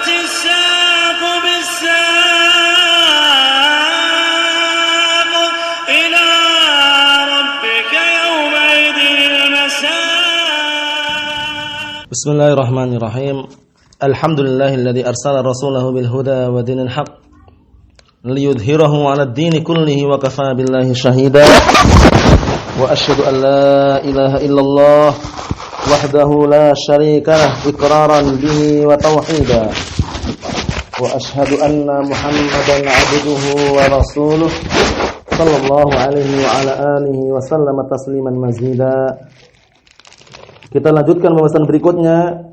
الساق بالساق إلى ربك يومئذ المساق. بسم الله الرحمن الرحيم. الحمد لله الذي أرسل رسوله بالهدى ودين الحق ليظهره على الدين كله وكفى بالله شهيدا وأشهد أن لا إله إلا الله وحده لا شريك له إقرارا به وتوحيدا وأشهد أن محمدا عبده ورسوله صلى الله عليه وعلى آله وسلم تسليما مزيدا. Kita lanjutkan pembahasan berikutnya.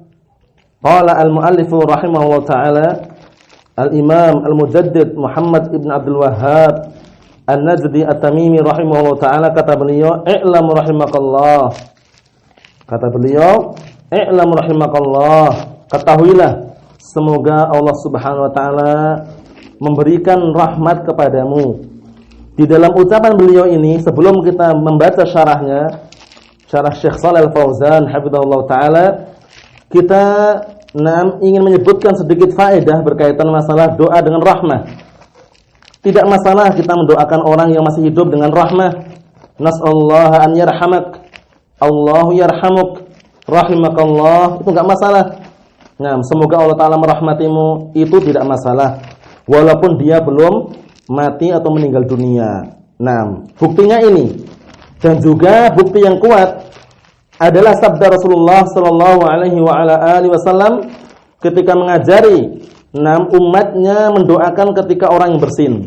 Qala al-muallifu rahimahullah ta'ala Al-Imam Al-Mujaddid Muhammad ibn Abdul Wahhab An-Najdi At-Tamimi rahimahullah ta'ala, kata beliau, "I'lam rahimakallah." Kata beliau, "I'lam rahimakallah." Ketahuilah, semoga Allah Subhanahu wa taala memberikan rahmat kepadamu. Di dalam ucapan beliau ini, sebelum kita membaca syarahnya, syarah Syekh Shalih Al-Fauzan hafizahullah taala, kita ingin menyebutkan sedikit faedah berkaitan masalah doa dengan rahmah. Tidak masalah kita mendoakan orang yang masih hidup dengan rahmah. Nas'allaha an yarhamak, Allahu yarhamuk, rahimakallah, itu enggak masalah. Nah, semoga Allah taala merahmatimu, itu tidak masalah walaupun dia belum mati atau meninggal dunia. Nah, buktinya ini. Dan juga bukti yang kuat adalah sabda Rasulullah sallallahu alaihi wa ala alihi wasallam ketika mengajari umatnya mendoakan ketika orang yang bersin.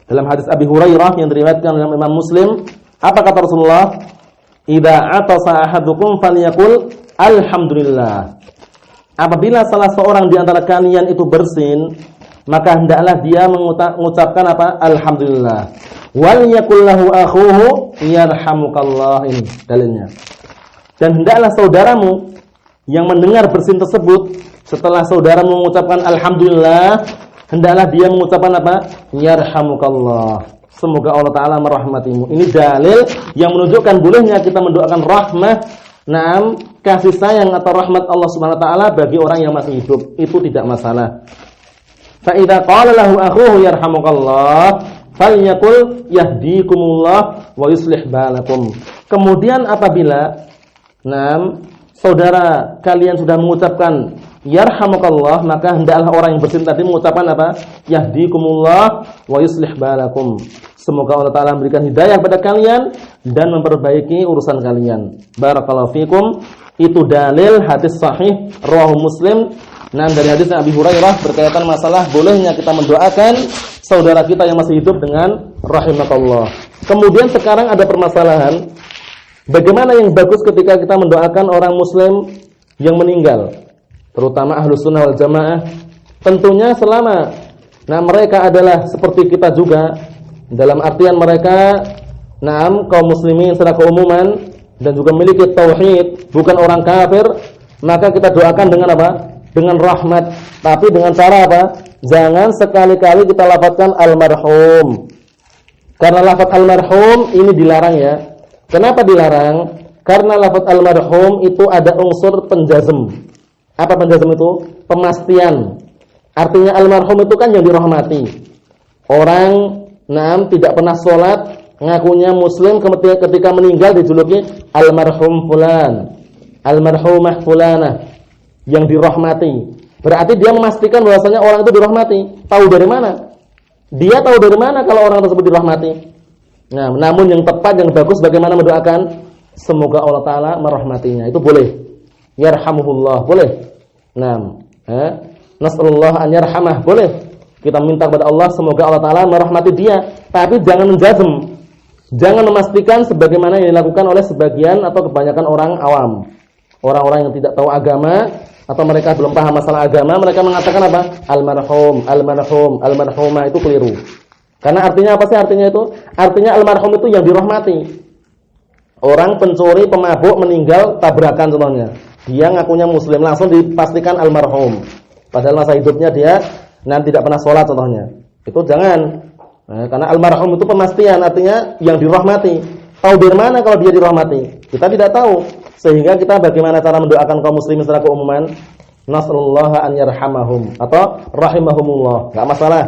Dalam hadis Abi Hurairah yang diriwayatkan oleh Imam Muslim, apa kata Rasulullah? "Idza atasa ahadukum falyaqul alhamdulillah." Apabila salah seorang di antara kalian itu bersin, maka hendaklah dia mengucapkan apa? Alhamdulillah. Wal yakul lahu akhuhu yarhamukallah. Ini dalilnya. Dan hendaklah saudaramu yang mendengar bersin tersebut, setelah saudaramu mengucapkan alhamdulillah, hendaklah dia mengucapkan apa? Yarhamukallah. Semoga Allah taala merahmatimu. Ini dalil yang menunjukkan bolehnya kita mendoakan rahmah, kasih sayang atau rahmat Allah Subhanahu wa taala bagi orang yang masih hidup. Itu tidak masalah. Fa idza qala lahu akhuhu yarhamukallah falyaqul yahdikumullah wa yuslih balakum. Kemudian apabila saudara kalian sudah mengucapkan yarhamukallah, maka hendaklah orang yang bersin tadi mengucapkan apa? Yahdikumullah wa yuslih balakum. Semoga Allah taala memberikan hidayah kepada kalian dan memperbaiki urusan kalian. Barakallahu fikum. Itu dalil hadis sahih rawahu Muslim. Dari hadis Abi Hurairah berkaitan masalah bolehnya kita mendoakan saudara kita yang masih hidup dengan rahimakallah. Kemudian sekarang ada permasalahan, bagaimana yang bagus ketika kita mendoakan orang muslim yang meninggal, terutama Ahlus Sunnah wal Jamaah? Tentunya selama mereka adalah seperti kita juga, dalam artian mereka kaum muslimin secara keumuman dan juga memiliki tauhid, bukan orang kafir, maka kita doakan dengan apa? Dengan rahmat. Tapi dengan cara apa? Jangan sekali-kali kita lafazkan almarhum. Karena lafaz almarhum ini dilarang ya. Kenapa dilarang? Karena lafaz almarhum itu ada unsur penjazm. Apa penjazm itu? Pemastian. Artinya almarhum itu kan yang dirahmati. Orang tidak pernah sholat, ngakunya muslim, ketika meninggal dijuluki almarhum fulan, almarhumah fulanah, yang dirahmati. Berarti dia memastikan bahwasanya orang itu dirahmati. Tahu dari mana? Dia tahu dari mana kalau orang tersebut dirahmati? Namun yang tepat, yang bagus bagaimana mendoakan? Semoga Allah taala merahmatinya. Itu boleh. Yarhamuhullah, boleh. Nas'alullah an yarhamah, boleh. Kita minta kepada Allah semoga Allah taala merahmati dia, tapi jangan menjazm. Jangan memastikan sebagaimana yang dilakukan oleh sebagian atau kebanyakan orang awam. Orang-orang yang tidak tahu agama atau mereka belum paham masalah agama, mereka mengatakan apa? Almarhum, almarhum, almarhumah, itu keliru. Karena artinya apa sih artinya itu? Artinya almarhum itu yang dirahmati. Orang pencuri, pemabuk meninggal tabrakan contohnya. Dia ngakunya muslim, langsung dipastikan almarhum. Padahal masa hidupnya dia tidak pernah sholat contohnya. Itu jangan. Karena almarhum itu pemastian, artinya yang dirahmati. Tahu dari mana kalau dia dirahmati? Kita tidak tahu. Sehingga kita bagaimana cara mendoakan kaum muslimin secara keumuman? Nasallallaha an yarhamahum atau rahimahumullah, enggak masalah.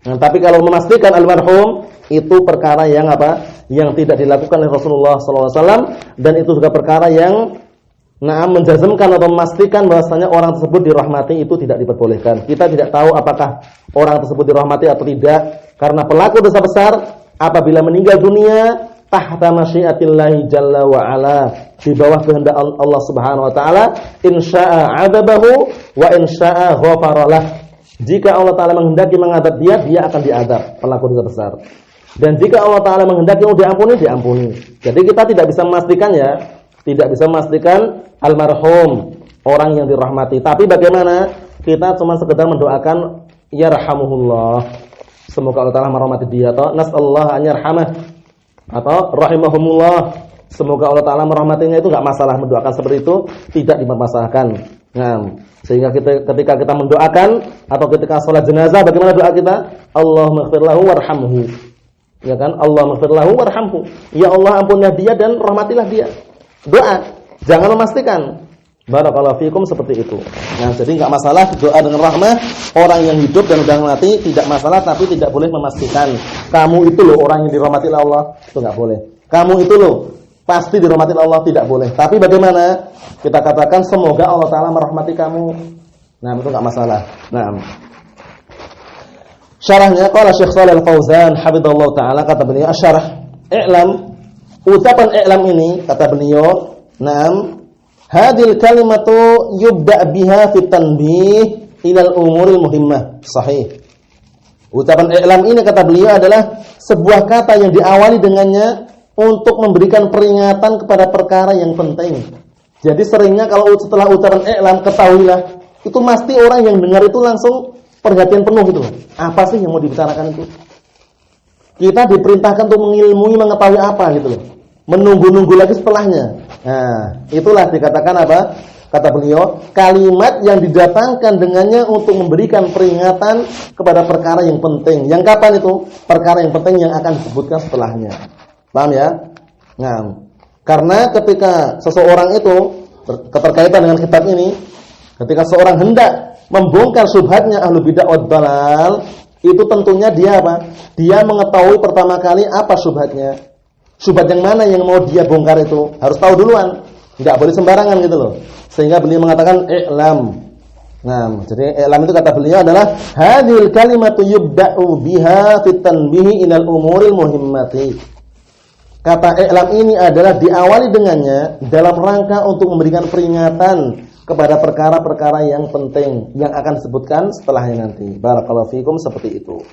Nah, tapi kalau memastikan almarhum itu perkara yang apa? Yang tidak dilakukan oleh Rasulullah sallallahu alaihi wasallam, dan itu juga perkara yang menjazmkan atau memastikan bahwasanya orang tersebut dirahmati itu tidak diperbolehkan. Kita tidak tahu apakah orang tersebut dirahmati atau tidak, karena pelaku dosa besar apabila meninggal dunia tahta masyiatillahi jalla wa ala, di bawah kehendak Allah Subhanahu wa taala, insya'a 'adabahu wa insya'a ghafaralah. Jika Allah taala menghendaki mengadab dia akan diadab, pelaku dosa besar. Dan jika Allah taala menghendaki diampuni. Jadi kita tidak bisa memastikan tidak bisa memastikan almarhum orang yang dirahmati. Tapi bagaimana? Kita cuma sekedar mendoakan yarhamuhullah, semoga Allah taala merahmati dia, atau nasallahu an yarhamah, atau rahimahumullah, semoga Allah taala merahmatinya. Itu enggak masalah, mendoakan seperti itu tidak dipermasalahkan. Nah, sehingga ketika kita mendoakan atau ketika salat jenazah, bagaimana doa kita? Allahumma ighfir lahu warhamhu. Ya kan? Allahumma ighfir lahu warhamhu. Ya Allah, ampunilah dia dan rahmatilah dia. Doa, jangan memastikan. Barakallahu fikum, seperti itu. Nah, jadi enggak masalah doa dengan rahmah orang yang hidup dan sudah mati, tidak masalah, tapi tidak boleh memastikan kamu itu loh orang yang dirahmati oleh Allah, itu enggak boleh. Kamu itu loh pasti dirahmati oleh Allah, tidak boleh. Tapi bagaimana? Kita katakan semoga Allah taala merahmati kamu. Nah, itu enggak masalah. Nah, syarahnya qala Syekh Shalal Fauzan hafizallahu taala, kata beliau asyarah, i'lam, ucapan i'lam ini kata beliau, na'am, hadil kalimatu yubda' biha fit tanbih ilal umuril muhimmah. Sahih. Ucapan i'lam ini kata beliau adalah sebuah kata yang diawali dengannya untuk memberikan peringatan kepada perkara yang penting. Jadi seringnya kalau setelah ucapan i'lam, ketahuilah, itu pasti orang yang dengar itu langsung perhatian penuh gitu. Apa sih yang mau dibicarakan itu? Kita diperintahkan untuk mengilmui, mengetahui apa gitu loh. Menunggu-nunggu lagi setelahnya. Nah, itulah dikatakan apa? Kata beliau, kalimat yang didatangkan dengannya untuk memberikan peringatan kepada perkara yang penting. Yang kapan itu? Perkara yang penting yang akan disebutkan setelahnya. Paham ya? Nah, karena ketika seseorang itu keterkaitan dengan kitab ini, ketika seorang hendak membongkar syubhatnya ahlu bid'ah wad dhalal, itu tentunya dia apa? Dia mengetahui pertama kali apa syubhatnya. Syubhat yang mana yang mau dia bongkar itu harus tahu duluan. Enggak boleh sembarangan gitu loh. Sehingga beliau mengatakan i'lam. Nah, jadi i'lam itu kata beliau adalah hadhil kalimatu yubda'u biha fit tanbihi ilal umuril muhimmati. Kata i'lam ini adalah diawali dengannya dalam rangka untuk memberikan peringatan kepada perkara-perkara yang penting yang akan disebutkan setelahnya nanti. Barakallahu fikum, seperti itu.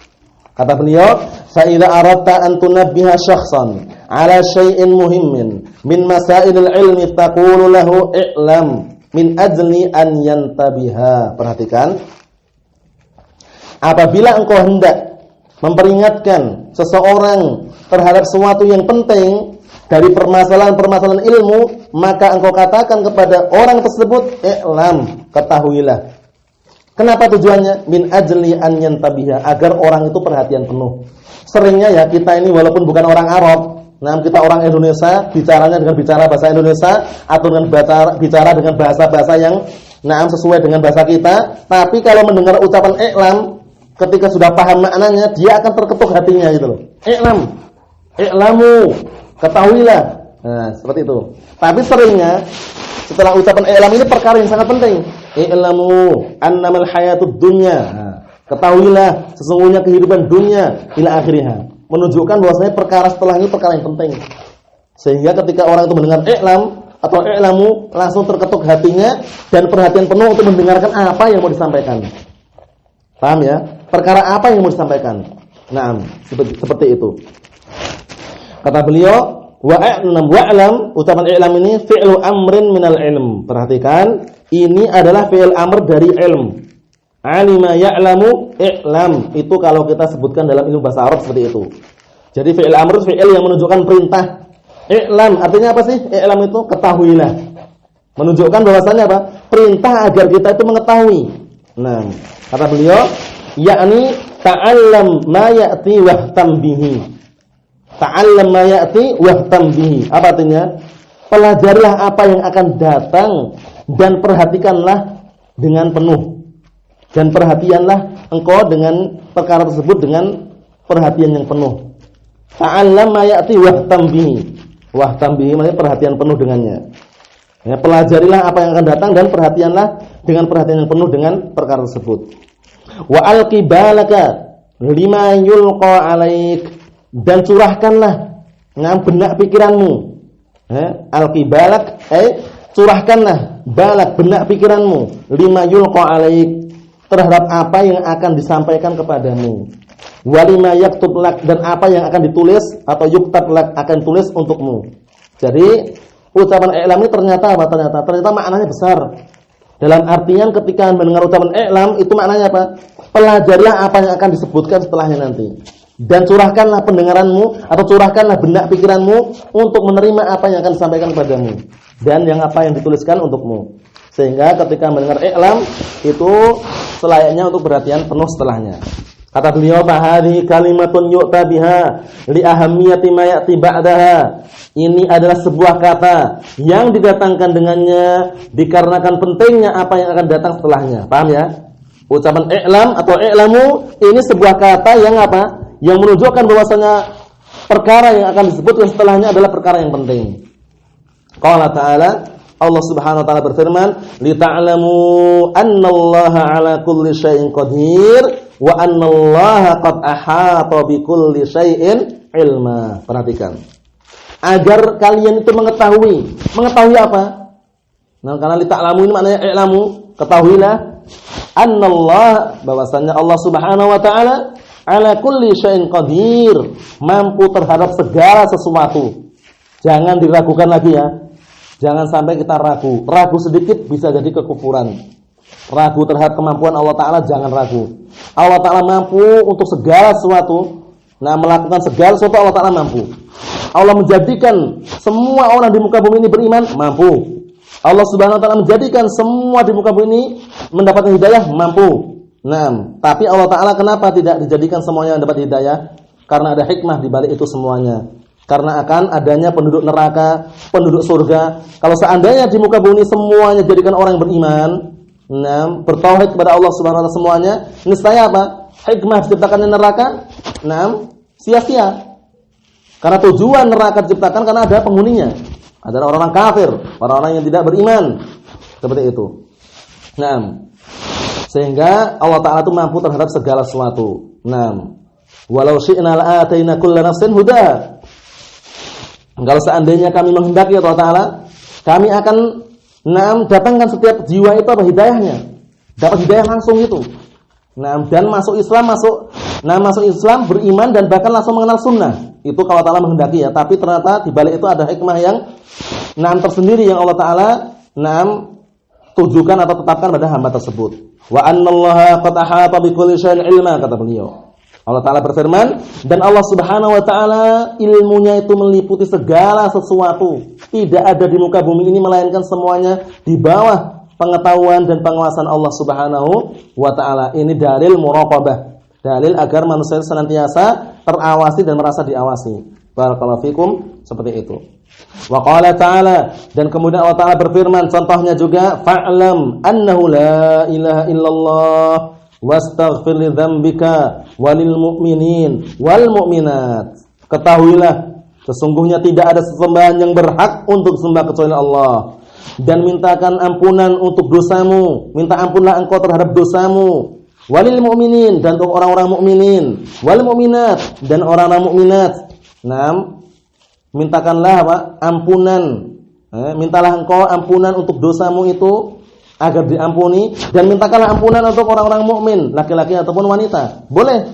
Kata beliau, fa idza aradta an tunabbiha syakhsan ala syai'in muhimmin min masailil ilmi taqulu lahu i'lam min ajli an yantabiha. Perhatikan. Apabila engkau hendak memperingatkan seseorang terhadap sesuatu yang penting dari permasalahan-permasalahan ilmu, maka engkau katakan kepada orang tersebut, i'lam, ketahuilah. Kenapa tujuannya? Min ajli an yantabiha, agar orang itu perhatian penuh. Seringnya ya kita ini walaupun bukan orang Arab, nah kita orang Indonesia, bicaranya dengan bicara bahasa Indonesia atau dengan bicara dengan bahasa-bahasa yang sesuai dengan bahasa kita, tapi kalau mendengar ucapan i'lam, ketika sudah paham maknanya, dia akan terketuk hatinya gitu loh. I'lamu, ketahuilah. Nah, seperti itu. Tapi seringnya setelah ucapan i'lam ini perkara yang sangat penting. I'lamu annamal hayatud dunya. Nah, ketahuilah sesungguhnya kehidupan dunia ila akhirih. Menunjukkan bahwasanya perkara setelah ini perkara yang penting. Sehingga ketika orang itu mendengar i'lam atau i'lamu, langsung terketuk hatinya dan perhatian penuh untuk mendengarkan apa yang mau disampaikan. Paham ya? Perkara apa yang mau disampaikan. Nah, seperti itu. Kata beliau, wa'lam, ucapan i'lam ini fi'lu amrin minal ilm. Perhatikan, ini adalah fi'il amr dari ilm. Alima ya'lamu i'lam. Itu kalau kita sebutkan dalam ilmu bahasa Arab seperti itu. Jadi fi'il amr fi'il yang menunjukkan perintah. I'lam artinya apa sih? I'lam itu ketahuilah. Menunjukkan bahwasanya apa? Perintah agar kita itu mengetahui. Nah, kata beliau, yakni ta'allam ma ya'ti wahtam bihi. Ta'allam ma ya'ti wahtam bihi. Apa artinya? Pelajarilah apa yang akan datang dan perhatikanlah dengan penuh. Dan perhatianlah engkau dengan perkara tersebut dengan perhatian yang penuh. Ta'allam ma ya'ti wahtam bihi. Wahtam bihi maksudnya perhatian penuh dengannya. Ya, pelajarilah apa yang akan datang dan perhatianlah dengan perhatian yang penuh dengan perkara tersebut. Wa alqi balaka lima yulqa alaik, dan curahkanlah benak pikiranmu. Alqi balak, curahkanlah balak benak pikiranmu lima yulqa alaik, terhadap apa yang akan disampaikan kepadamu. Walima yaktub lak, dan apa yang akan ditulis atau yuktab lak, akan tulis untukmu. Jadi ucapan i'lam ini ternyata apa? Ternyata maknanya besar. Dalam artian ketika mendengar ucapan i'lam itu maknanya apa? Pelajarilah apa yang akan disebutkan setelahnya nanti. Dan curahkanlah pendengaranmu atau curahkanlah benak pikiranmu untuk menerima apa yang akan disampaikan kepadamu dan yang apa yang dituliskan untukmu. Sehingga ketika mendengar i'lam itu selayaknya untuk perhatian penuh setelahnya. Kata beliau, "Fahadhi kalimatun yu'ta biha li ahammiyati ma ya'ti ba'daha." Ini adalah sebuah kata yang didatangkan dengannya dikarenakan pentingnya apa yang akan datang setelahnya. Paham ya? Ucapan i'lam atau i'lamu ini sebuah kata yang apa? Yang menunjukkan bahwasanya perkara yang akan disebutkan setelahnya adalah perkara yang penting. Qala ta'ala, Allah Subhanahu wa taala berfirman, "Li ta'lamu annallaha 'ala kulli syai'in qadir wa annallaha qad ahata bi kulli syai'in ilma." Perhatikan. Agar kalian itu mengetahui apa? Nah, karena li ta'lamu ini maknanya i'lamu, ketahuilah annallaha, bahwasanya Allah Subhanahu wa taala 'ala kulli syai'in qadir, mampu terhadap segala sesuatu. Jangan diragukan lagi ya. Jangan sampai kita ragu. Ragu sedikit bisa jadi kekufuran. Ragu terhadap kemampuan Allah Ta'ala, jangan ragu. Allah Ta'ala mampu untuk segala sesuatu. Nah, melakukan segala sesuatu Allah Ta'ala mampu. Allah menjadikan semua orang di muka bumi ini beriman, mampu. Allah Subhanahu wa taala menjadikan semua di muka bumi ini mendapatkan hidayah, mampu. Nah, tapi Allah Ta'ala kenapa tidak dijadikan semuanya mendapat hidayah? Karena ada hikmah di balik itu semuanya. Karena akan adanya penduduk neraka, penduduk surga. Kalau seandainya di muka bumi semuanya jadikan orang yang beriman, bertauhid kepada Allah Subhanahu wa taala semuanya, niscaya apa? Hikmah diciptakannya neraka, sia-sia. Karena tujuan neraka diciptakan karena ada penghuninya. Ada orang-orang kafir, orang-orang yang tidak beriman. Seperti itu. Sehingga Allah Ta'ala itu mampu terhadap segala sesuatu. Walau syi'na la'ataina kulla nafsin hudaha. Kalau seandainya kami menghendaki Allah Ta'ala, kami akan datangkan setiap jiwa itu apa hidayahnya. Dapat hidayah langsung itu. Dan masuk Islam, masuk Islam, beriman dan bahkan langsung mengenal sunnah. Itu kalau Allah Ta'ala menghendaki ya. Tapi ternyata di balik itu ada hikmah yang tersendiri yang Allah Ta'ala tujukan atau tetapkan pada hamba tersebut. Wa annallaha qad ahata bikulli syai'in ilma, kata beliau. Allah Ta'ala berfirman, dan Allah Subhanahu wa taala ilmunya itu meliputi segala sesuatu. Tidak ada di muka bumi ini melainkan semuanya di bawah pengetahuan dan pengawasan Allah Subhanahu wa taala. Ini dalil muraqabah. Dalil agar manusia senantiasa terawasi dan merasa diawasi. Barakallahu fikum, seperti itu. Wa qala ta'ala, dan kemudian Allah Ta'ala berfirman, contohnya juga, fa'lam annahu la ilaha illallah wastaghfir li dzambika walil mu'minin wal mu'minat. Ketahuilah sesungguhnya tidak ada sesembahan yang berhak untuk sembah kecuali Allah, dan mintakan ampunan untuk dosamu, minta ampunlah engkau terhadap dosamu. Walil mu'minin, dan untuk orang-orang mukminin, wal mu'minat, dan orang-orang mukminat. Mintakanlah apa? Ampunan. Mintalah engkau ampunan untuk dosamu itu agar diampuni, dan mintakanlah ampunan untuk orang-orang mukmin, laki-laki ataupun wanita. Boleh.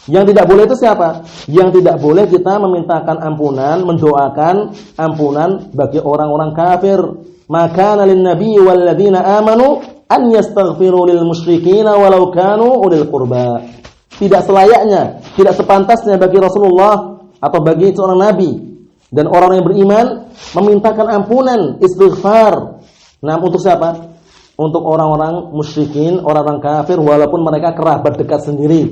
Yang tidak boleh itu siapa? Yang tidak boleh kita memintakan ampunan, mendoakan ampunan bagi orang-orang kafir. Maka lin nabi wal ladzina amanu an yastaghfiru lil musyrikin walau kanu ulil qurba. Tidak selayaknya, tidak sepantasnya bagi Rasulullah atau bagi seorang nabi dan orang yang beriman memintakan ampunan, istighfar. Untuk siapa? Untuk orang-orang musyrikin, orang-orang kafir, walaupun mereka kerabat dekat sendiri.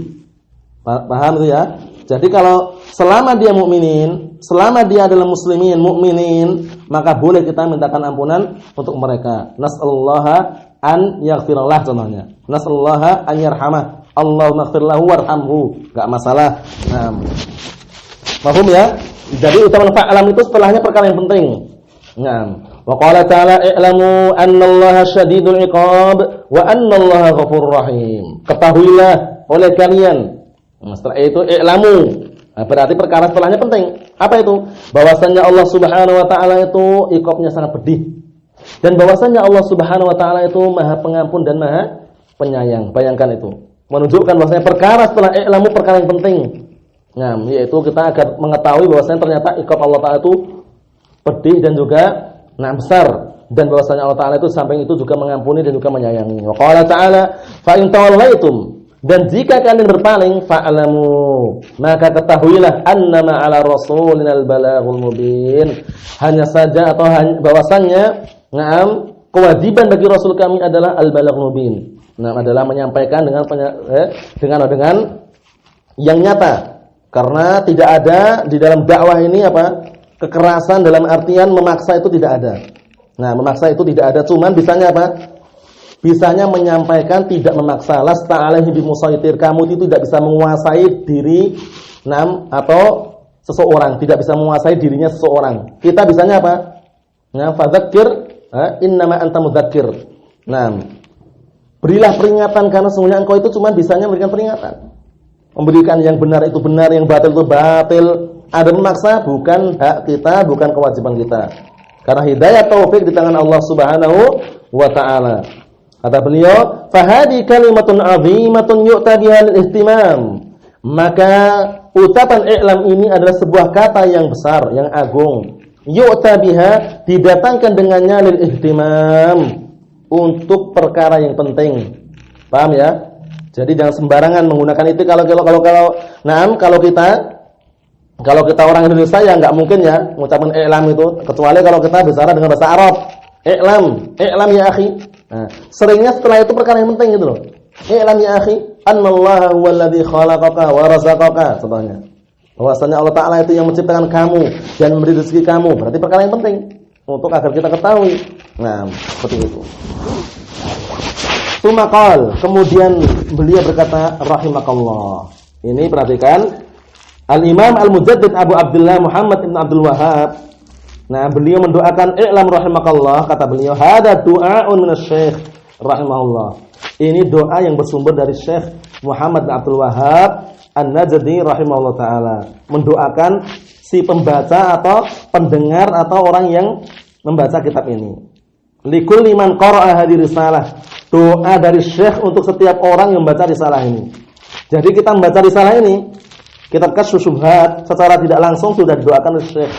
Paham itu ya? Jadi kalau selama dia mukminin, selama dia adalah muslimin, mukminin, maka boleh kita mintakan ampunan untuk mereka. Nas'alullaha an yaghfirallah contohnya. Nasallaha an yarhamah. Allahumma ighfir lahu warhamhu. Enggak masalah. Nah. Paham ya? Jadi utaman fa'lam itu setelahnya perkara yang penting. Nah. Wa qala ta'ala i'lamu annallaha syadidul iqab wa annallaha ghafurur rahim. Ketahuilah oleh kalian. Nah, setelah itu i'lamu. Nah, berarti perkara setelahnya penting. Apa itu? Bahwasanya Allah Subhanahu wa taala itu iqabnya sangat pedih. Dan bahwasanya Allah Subhanahu wa taala itu Maha Pengampun dan Maha Penyayang. Bayangkan itu. Menunjukkan bahwasanya perkara setelah i'lamu perkara yang penting. Nah, yaitu kita agar mengetahui bahwasanya ternyata iqab Allah taala itu pedih dan juga besar, dan bahwasanya Allah taala itu samping itu juga mengampuni dan juga menyayangi. Wa qala ta'ala fa in tawallaitum, dan jika kalian berpaling fa'lamu, maka ketahuilah annama 'ala rasulinal balaghul mubin. Hanya saja atau bahwasanya kewajiban bagi rasul kami adalah al-balaghul mubin. Adalah menyampaikan dengan yang nyata. Karena tidak ada di dalam dakwah ini kekerasan dalam artian memaksa itu tidak ada. Nah, memaksa itu tidak ada, cuman bisanya bisanya menyampaikan, tidak memaksa. Lasta alaihi bimusaitir, kamu itu tidak bisa menguasai diri atau seseorang, tidak bisa menguasai dirinya seseorang. Kita bisanya fadzakir innama anta mudzakir. Berilah peringatan karena sesungguhnya engkau itu cuma bisanya memberikan peringatan. Memberikan yang benar itu benar, yang batil itu batil. Ada memaksa bukan hak kita, bukan kewajiban kita. Karena hidayah taufik di tangan Allah Subhanahu wa taala. Kata beliau, "Fahadi kalimatun 'azimatun yu'ta biha lil-ihtimam." Maka ucapan i'lam ini adalah sebuah kata yang besar, yang agung. Yu'ta biha, didatangkan dengannya lil-ihtimam, untuk perkara yang penting. Paham ya? Jadi jangan sembarangan menggunakan itu kalau kita orang Indonesia ya enggak mungkin ya mengucapkan i'lam itu, kecuali kalau kita bicara dengan bahasa Arab. I'lam ya akhi. Nah, seringnya setelah itu perkara yang penting gitu loh. I'lam ya akhi, annallaha huwallazi khalaqaka wa razaqaka, contohnya. Bahwasanya Allah taala itu yang menciptakan kamu dan memberi rezeki kamu. Berarti perkara yang penting untuk agar kita ketahui. Nah, seperti itu. Tumakal, kemudian beliau berkata rahimakallah. Ini perhatikan, Al-Imam Al-Mujaddid Abu Abdullah Muhammad ibn Abdul Wahhab. Nah, beliau mendoakan i'lam rahimakallah, kata beliau, hada du'aun minasy-syekh rahimahullah. Ini doa yang bersumber dari Syekh Muhammad bin Abdul Wahhab An-Najdi rahimahullah taala, mendoakan si pembaca atau pendengar atau orang yang membaca kitab ini. Likulli man qara'a hadhihi risalah. Doa dari Syekh untuk setiap orang yang membaca risalah ini. Jadi kita membaca risalah ini, kitab Kasyfus Syubhat, secara tidak langsung sudah didoakan oleh Syekh.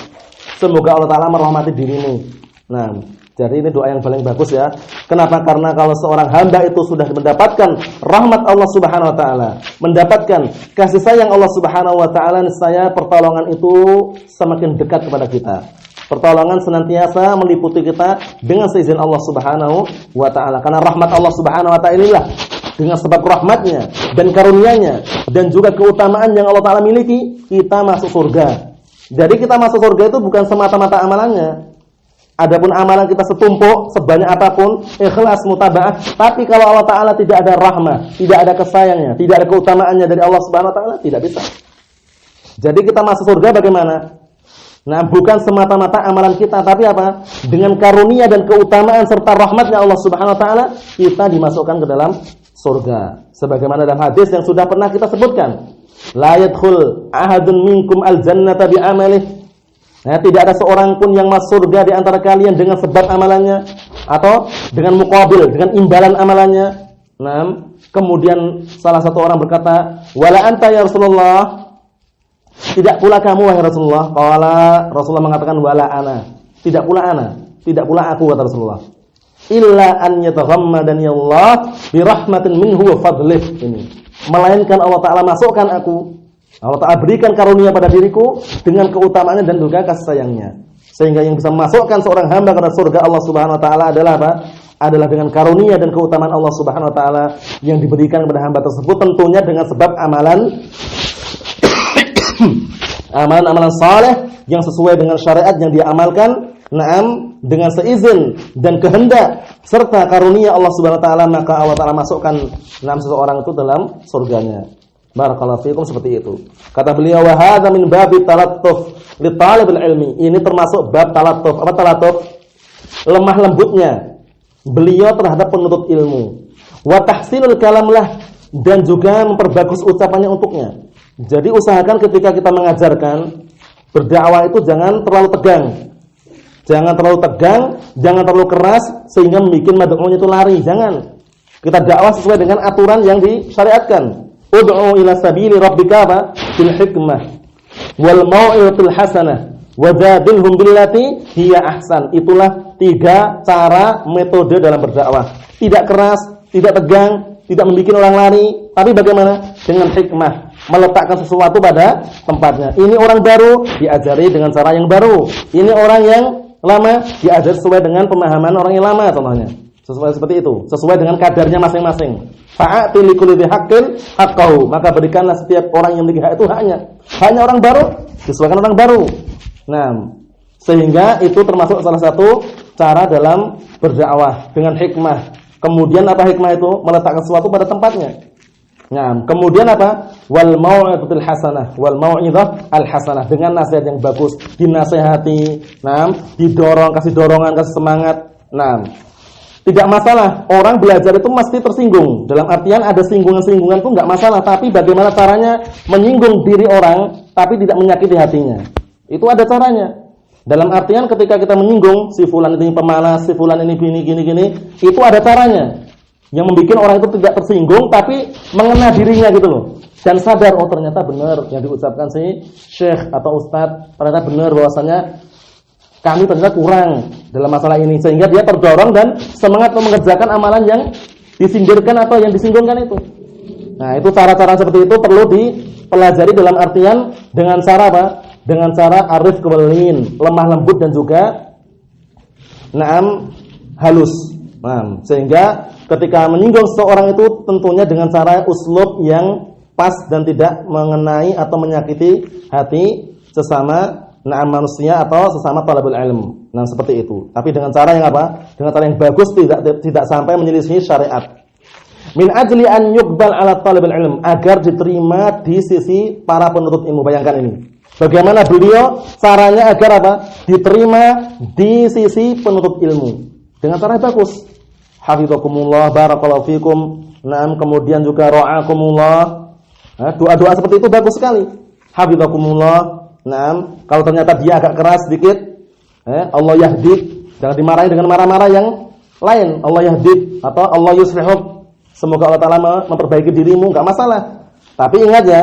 Semoga Allah taala merahmati dirimu. Nah, jadi ini doa yang paling bagus ya. Kenapa? Karena kalau seorang hamba itu sudah mendapatkan rahmat Allah Subhanahu wa taala, mendapatkan kasih sayang Allah Subhanahu wa taala, niscaya pertolongan itu semakin dekat kepada kita. Pertolongan senantiasa meliputi kita dengan seizin Allah Subhanahu wa taala. Karena rahmat Allah Subhanahu wa taala inilah, dengan sebab rahmatnya dan karunia-Nya dan juga keutamaan yang Allah taala miliki, kita masuk surga. Jadi kita masuk surga itu bukan semata-mata amalannya. Adapun amalan kita setumpuk, sebanyak apapun, ikhlas, mutaba'ah, tapi kalau Allah taala tidak ada rahmah, tidak ada kesayangnya, tidak ada keutamaannya dari Allah Subhanahu wa taala, tidak bisa. Jadi kita masuk surga bagaimana? Nah, bukan semata-mata amalan kita, tapi apa? Dengan karunia dan keutamaan serta rahmatnya Allah Subhanahu wa taala, kita dimasukkan ke dalam surga. Sebagaimana dalam hadis yang sudah pernah kita sebutkan, la yadkhul ahadun minkum al-jannata bi'amalih. Nah, tidak ada seorang pun yang masuk surga di antara kalian dengan sebab amalannya atau dengan muqabil, dengan imbalan amalannya. Nah, kemudian salah satu orang berkata, "Wala anta ya Rasulullah?" Tidak pula kamu wahai Rasulullah. Qala, Rasulullah mengatakan wala ana. Tidak pula ana, tidak pula aku, kata Rasulullah. Illa an yataghammadani Allah bi rahmatin minhu wa fadlih. Ini. Melainkan Allah taala masukkan aku. Allah taala berikan karunia pada diriku dengan keutamaannya dan juga kasih sayangnya. Sehingga yang bisa memasukkan seorang hamba ke surga Allah Subhanahu wa taala adalah apa? Adalah dengan karunia dan keutamaan Allah Subhanahu wa taala yang diberikan kepada hamba tersebut, tentunya dengan sebab amalan saleh yang sesuai dengan syariat yang dia amalkan. Naam, dengan seizin dan kehendak serta karunia Allah Subhanahu wa taala, maka Allah taala masukkan seseorang itu dalam surganya. Barakallahu fiikum, seperti itu. Kata beliau, wa hadza min babi talattuf li talibil ilmi. Ini termasuk bab talattuf. Apa talattuf? Lemah lembutnya beliau terhadap penuntut ilmu. Wa tahsinul kalamlah, dan juga memperbagus ucapannya untuknya. Jadi usahakan ketika kita mengajarkan, berdakwah itu jangan terlalu tegang. Jangan terlalu tegang, jangan terlalu keras sehingga membuat mad'unya itu lari. Jangan. Kita dakwah sesuai dengan aturan yang disyariatkan. Ud'u ila sabili rabbika bil hikmah wal mau'izatil hasanah wajadilhum billati hiya ahsan. Itulah 3 cara metode dalam berdakwah. Tidak keras, tidak tegang, tidak membuat orang lari, tapi bagaimana? Dengan hikmah, meletakkan sesuatu pada tempatnya. Ini orang baru, diajari dengan cara yang baru. Ini orang yang lama, diajari sesuai dengan pemahaman orang yang lama, contohnya. Sesuai seperti itu, sesuai dengan kadarnya masing-masing. Fa'ati likulli dzi haqqin haqqahu, maka berikanlah setiap orang yang memiliki hak itu haknya. Hanya orang baru, disesuaikan orang baru. Nah, sehingga itu termasuk salah satu cara dalam berdakwah dengan hikmah. Kemudian apa hikmah itu? Meletakkan sesuatu pada tempatnya. Nah, kemudian apa? Wal mau'izatil hasanah, wal mau'izah al hasanah, dengan nasihat yang bagus, dinasihati, didorong, kasih dorongan, kasih semangat. Tidak masalah orang belajar itu mesti tersinggung. Dalam artian ada singgungan-singgungan itu enggak masalah, tapi bagaimana caranya menyinggung diri orang tapi tidak menyakiti hatinya. Itu ada caranya. Dalam artian ketika kita menyinggung si fulan ini pemalas, si fulan ini gini, itu ada caranya. Yang membuat orang itu tidak tersinggung tapi mengena dirinya gitu loh. Dan sadar, oh ternyata benar yang diucapkan si syekh atau ustadz, ternyata benar bahwasanya kami ternyata kurang dalam masalah ini, sehingga dia terdorong dan semangat mengerjakan amalan yang disinggirkan atau yang disinggungkan itu. Nah, itu cara-cara seperti itu perlu dipelajari dalam artian dengan cara apa? Dengan cara arif kewalin, lemah lembut dan juga halus. Sehingga ketika menyinggung seseorang itu tentunya dengan cara uslub yang pas dan tidak mengenai atau menyakiti hati sesama manusia atau sesama talabul ilm. Seperti itu. Tapi dengan cara yang apa? Dengan cara yang bagus, tidak sampai menyelisihi syariat. Min ajli an yuqbal ala talabul ilm, agar diterima di sisi para penuntut ilmu. Bayangkan ini. Bagaimana beliau caranya agar apa? Diterima di sisi penuntut ilmu. Dengan cara yang bagus. Hafizakumullah, barakallahu fikum. Kemudian juga ra'akumullah. Doa-doa seperti itu bagus sekali. Hafizakumullah. Kalau ternyata dia agak keras sedikit, Allah yahdik, jangan dimarahi dengan marah-marah yang lain. Allah yahdik atau Allah yuslihuk, semoga Allah Ta'ala memperbaiki dirimu, enggak masalah. Tapi ingat ya,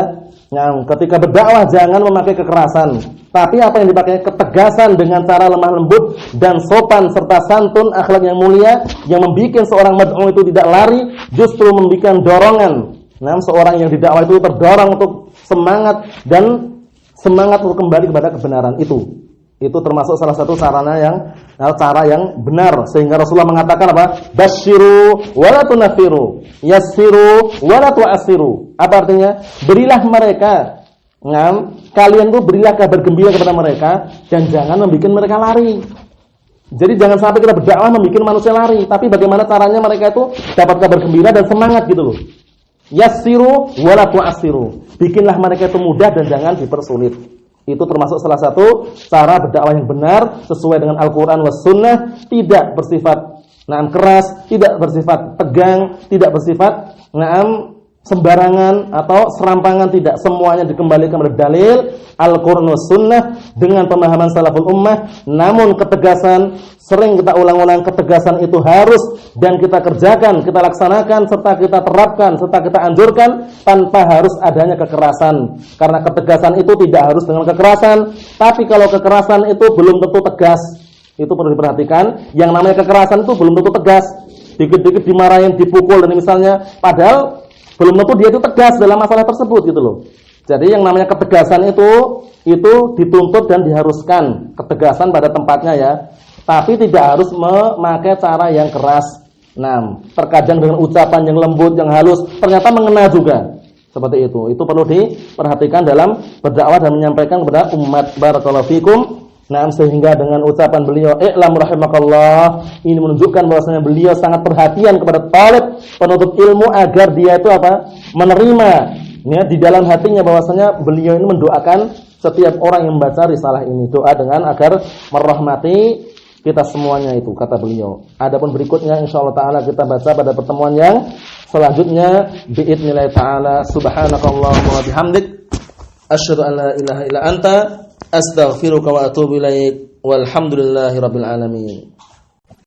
ketika berdakwah jangan memakai kekerasan, tapi apa yang dipakai? Ketegasan dengan cara lemah lembut dan sopan serta santun, akhlak yang mulia, yang membuat seorang mad'u itu tidak lari, justru membuat dorongan. Seorang yang didakwah itu terdorong untuk semangat dan semangat untuk kembali kepada kebenaran itu. Itu termasuk salah satu cara yang benar, sehingga Rasulullah mengatakan apa? Basyiru wa la tunaffiru, yassiru wa la tu'assiru. Apa artinya? Berilah mereka, kalian tuh berilah kabar gembira kepada mereka dan jangan membuat mereka lari. Jadi jangan sampai kita berdakwah membuat manusia lari, tapi bagaimana caranya mereka itu dapat kabar gembira dan semangat gitu loh. Yassiru wa la tu'assiru. Bikinlah mereka itu mudah dan jangan dipersulit. Itu termasuk salah satu cara berdakwah yang benar sesuai dengan Al-Qur'an was sunnah, tidak bersifat keras, tidak bersifat tegang, tidak bersifat sembarangan atau serampangan, tidak. Semuanya dikembalikan kepada dalil Al-Qur'an was sunnah dengan pemahaman salaful ummah. Namun ketegasan, sering kita ulang-ulang, ketegasan itu harus dan kita kerjakan, kita laksanakan, serta kita terapkan, serta kita anjurkan tanpa harus adanya kekerasan. Karena ketegasan itu tidak harus dengan kekerasan, tapi kalau kekerasan itu belum tentu tegas. Itu perlu diperhatikan. Yang namanya kekerasan itu belum tentu tegas. Dikit-dikit dimarahin, dipukul dan misalnya, padahal belum tentu dia itu tegas dalam masalah tersebut gitu loh. Jadi yang namanya ketegasan itu dituntut dan diharuskan, ketegasan pada tempatnya ya. Tapi tidak harus memakai cara yang keras. Terkadang dengan ucapan yang lembut, yang halus, ternyata mengena juga. Seperti itu. Itu perlu diperhatikan dalam berdakwah dan menyampaikan kepada umat. Barakallahu fikum. Nah, sehingga dengan ucapan beliau i'lam rahimakallah, ini menunjukkan bahwasanya beliau sangat perhatian kepada talib penuntut ilmu agar dia itu apa? Menerima ya di dalam hatinya bahwasanya beliau ini mendoakan setiap orang yang membaca risalah ini, doa dengan agar merahmati kita semuanya itu kata beliau. Adapun berikutnya insyaallah taala kita baca pada pertemuan yang selanjutnya biidznillah taala. Subhanakallahumma wa bihamdik asyhadu an la ilaha illa anta astaghfiruka wa atubu ilaik. Walhamdulillahirabbil alamin.